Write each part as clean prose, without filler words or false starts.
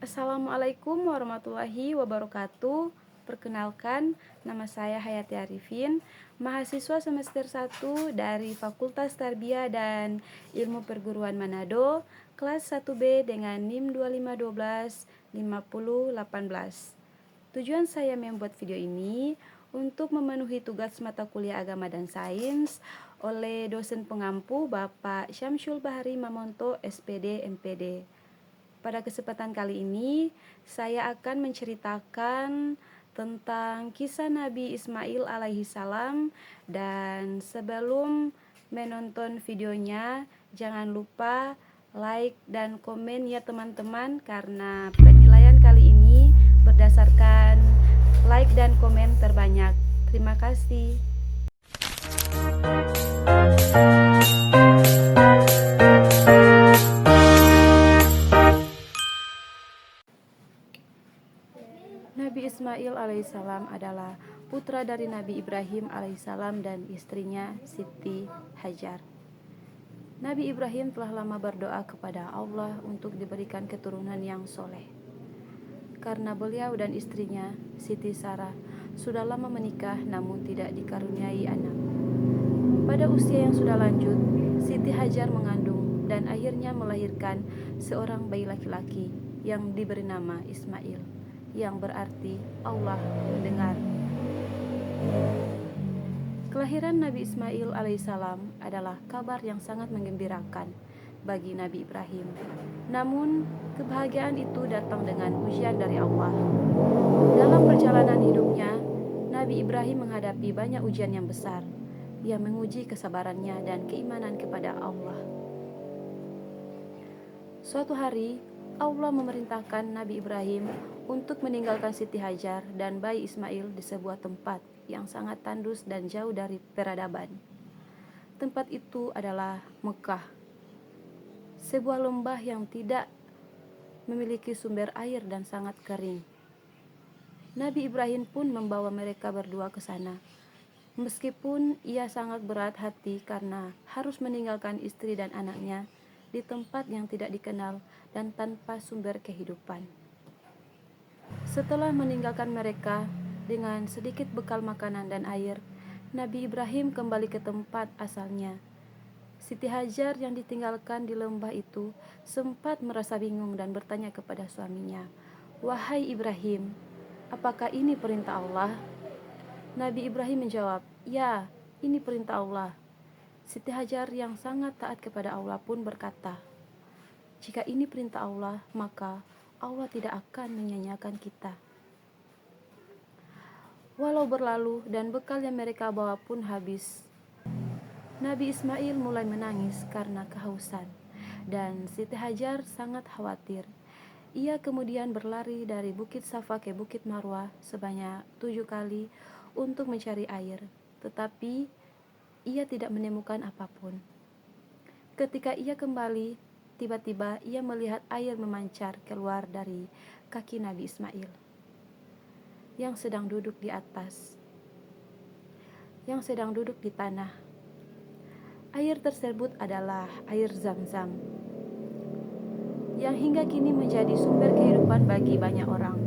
Assalamualaikum warahmatullahi wabarakatuh. Perkenalkan, nama saya Hayati Arifin, mahasiswa semester 1 dari Fakultas Tarbiyah dan Ilmu Perguruan Manado, kelas 1B dengan NIM 25125018. Tujuan saya membuat video ini untuk memenuhi tugas mata kuliah agama dan sains oleh dosen pengampu Bapak Syamsul Bahari Mamonto, SPD, MPD. Pada kesempatan kali ini, saya akan menceritakan tentang kisah Nabi Ismail alaihi salam, dan sebelum menonton videonya, jangan lupa like dan komen ya teman-teman, karena penilaian kali ini berdasarkan like dan komen terbanyak. Terima kasih. Nabi Ismail alaihissalam adalah putra dari Nabi Ibrahim alaihissalam dan istrinya Siti Hajar. Nabi Ibrahim telah lama berdoa kepada Allah untuk diberikan keturunan yang soleh. Karena beliau dan istrinya Siti Sarah sudah lama menikah namun tidak dikaruniai anak. Pada usia yang sudah lanjut, Siti Hajar mengandung dan akhirnya melahirkan seorang bayi laki-laki yang diberi nama Ismail, yang berarti Allah mendengar. Kelahiran Nabi Ismail alaihissalam adalah kabar yang sangat menggembirakan bagi Nabi Ibrahim. Namun, kebahagiaan itu datang dengan ujian dari Allah. Dalam perjalanan hidupnya, Nabi Ibrahim menghadapi banyak ujian yang besar yang menguji kesabarannya dan keimanan kepada Allah. Suatu hari, Allah memerintahkan Nabi Ibrahim untuk meninggalkan Siti Hajar dan bayi Ismail di sebuah tempat yang sangat tandus dan jauh dari peradaban. Tempat itu adalah Mekah, sebuah lembah yang tidak memiliki sumber air dan sangat kering. Nabi Ibrahim pun membawa mereka berdua ke sana. Meskipun ia sangat berat hati karena harus meninggalkan istri dan anaknya di tempat yang tidak dikenal dan tanpa sumber kehidupan. Setelah meninggalkan mereka dengan sedikit bekal makanan dan air, Nabi Ibrahim kembali ke tempat asalnya. Siti Hajar yang ditinggalkan di lembah itu sempat merasa bingung dan bertanya kepada suaminya, "Wahai Ibrahim, apakah ini perintah Allah?" Nabi Ibrahim menjawab, "Ya, ini perintah Allah." Siti Hajar yang sangat taat kepada Allah pun berkata, "Jika ini perintah Allah, maka Allah tidak akan menyanyiakan kita." Walau berlalu dan bekal yang mereka bawa pun habis, Nabi Ismail mulai menangis karena kehausan, dan Siti Hajar sangat khawatir. Ia kemudian berlari dari Bukit Safa ke Bukit Marwah sebanyak 7 kali untuk mencari air, tetapi ia tidak menemukan apapun. Ketika ia kembali, tiba-tiba ia melihat air memancar keluar dari kaki Nabi Ismail yang sedang duduk di tanah. Air tersebut adalah air Zam-Zam yang hingga kini menjadi sumber kehidupan bagi banyak orang.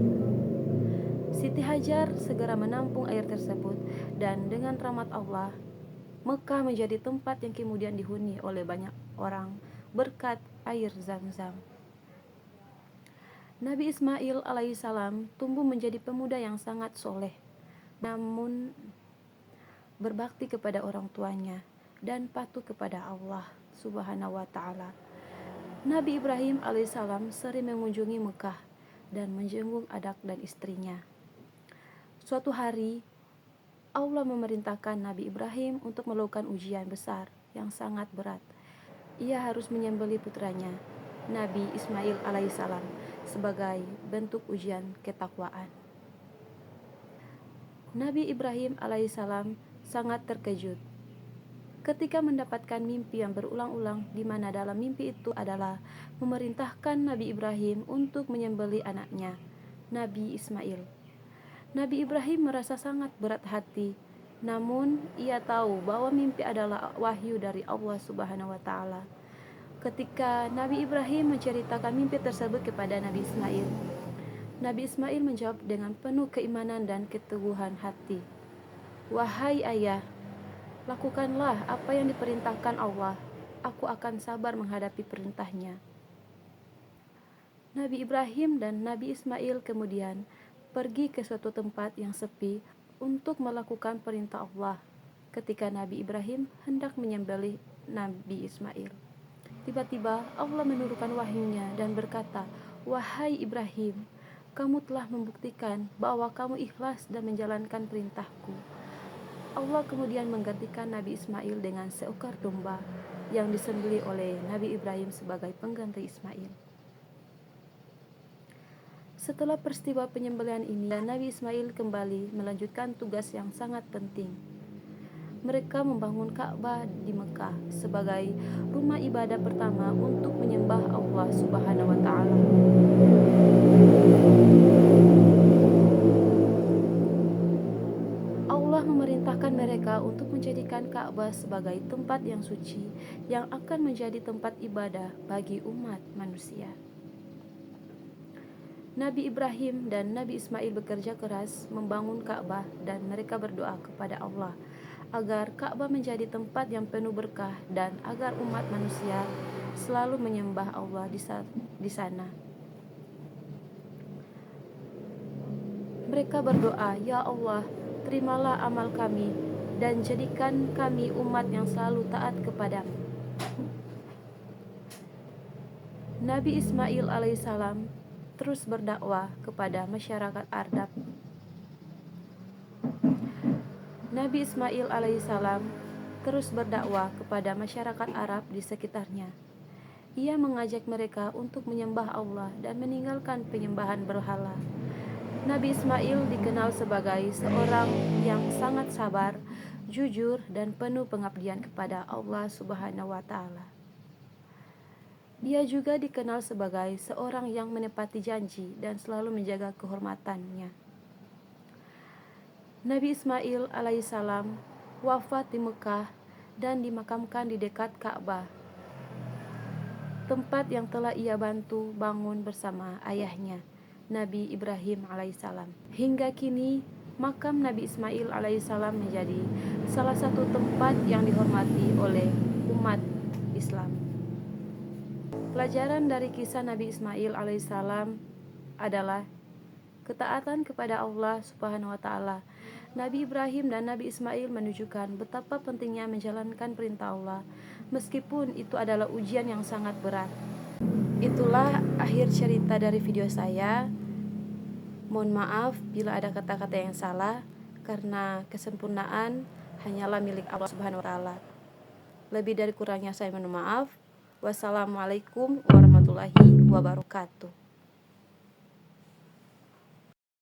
Siti Hajar segera menampung air tersebut, dan dengan rahmat Allah, Mekah menjadi tempat yang kemudian dihuni oleh banyak orang berkat air Zam-Zam. Nabi Ismail alaihissalam tumbuh menjadi pemuda yang sangat soleh, namun berbakti kepada orang tuanya dan patuh kepada Allah Subhanahu wa ta'ala. Nabi Ibrahim alaihissalam sering mengunjungi Mekah dan menjenguk anak dan istrinya. Suatu hari, Allah memerintahkan Nabi Ibrahim untuk melakukan ujian besar yang sangat berat. Ia harus menyembelih putranya, Nabi Ismail alaihissalam, sebagai bentuk ujian ketakwaan. Nabi Ibrahim alaihissalam sangat terkejut ketika mendapatkan mimpi yang berulang-ulang, di mana dalam mimpi itu adalah memerintahkan Nabi Ibrahim untuk menyembelih anaknya, Nabi Ismail. Nabi Ibrahim merasa sangat berat hati, namun ia tahu bahwa mimpi adalah wahyu dari Allah Subhanahu wa ta'ala. ketika Nabi Ibrahim menceritakan mimpi tersebut kepada Nabi Ismail. Nabi Ismail menjawab dengan penuh keimanan dan keteguhan hati, "Wahai ayah, lakukanlah apa yang diperintahkan Allah. Aku akan sabar menghadapi perintahnya." Nabi Ibrahim dan Nabi Ismail kemudian pergi ke suatu tempat yang sepi untuk melakukan perintah Allah. Ketika Nabi Ibrahim hendak menyembelih Nabi Ismail, tiba-tiba Allah menurunkan wahyunya dan berkata, "Wahai Ibrahim, kamu telah membuktikan bahwa kamu ikhlas dan menjalankan perintahku." Allah kemudian menggantikan Nabi Ismail dengan seekor domba yang disembelih oleh Nabi Ibrahim sebagai pengganti Ismail. Setelah peristiwa penyembelihan ini, Nabi Ismail kembali melanjutkan tugas yang sangat penting. Mereka membangun Ka'bah di Mekah sebagai rumah ibadah pertama untuk menyembah Allah Subhanahu wa taala. Allah memerintahkan mereka untuk menjadikan Ka'bah sebagai tempat yang suci yang akan menjadi tempat ibadah bagi umat manusia. Nabi Ibrahim dan Nabi Ismail bekerja keras membangun Ka'bah dan mereka berdoa kepada Allah agar Ka'bah menjadi tempat yang penuh berkah dan agar umat manusia selalu menyembah Allah di sana. Mereka berdoa, "Ya Allah, terimalah amal kami dan jadikan kami umat yang selalu taat kepadamu." Nabi Ismail alaihissalam terus berdakwah kepada masyarakat Arab. Nabi Ismail alaihissalam terus berdakwah kepada masyarakat Arab di sekitarnya. Ia mengajak mereka untuk menyembah Allah dan meninggalkan penyembahan berhala. Nabi Ismail dikenal sebagai seorang yang sangat sabar, jujur, dan penuh pengabdian kepada Allah Subhanahu wa taala. Dia juga dikenal sebagai seorang yang menepati janji dan selalu menjaga kehormatannya. Nabi Ismail alaihissalam wafat di Mekah dan dimakamkan di dekat Ka'bah, tempat yang telah ia bantu bangun bersama ayahnya, Nabi Ibrahim alaihissalam. Hingga kini, makam Nabi Ismail alaihissalam menjadi salah satu tempat yang dihormati oleh umat Islam. Pelajaran dari kisah Nabi Ismail alaihissalam adalah ketaatan kepada Allah Subhanahu wa taala. Nabi Ibrahim dan Nabi Ismail menunjukkan betapa pentingnya menjalankan perintah Allah meskipun itu adalah ujian yang sangat berat. Itulah akhir cerita dari video saya. Mohon maaf bila ada kata-kata yang salah, karena kesempurnaan hanyalah milik Allah Subhanahu wa taala. Lebih dari kurangnya saya mohon maaf. Wassalamualaikum warahmatullahi wabarakatuh.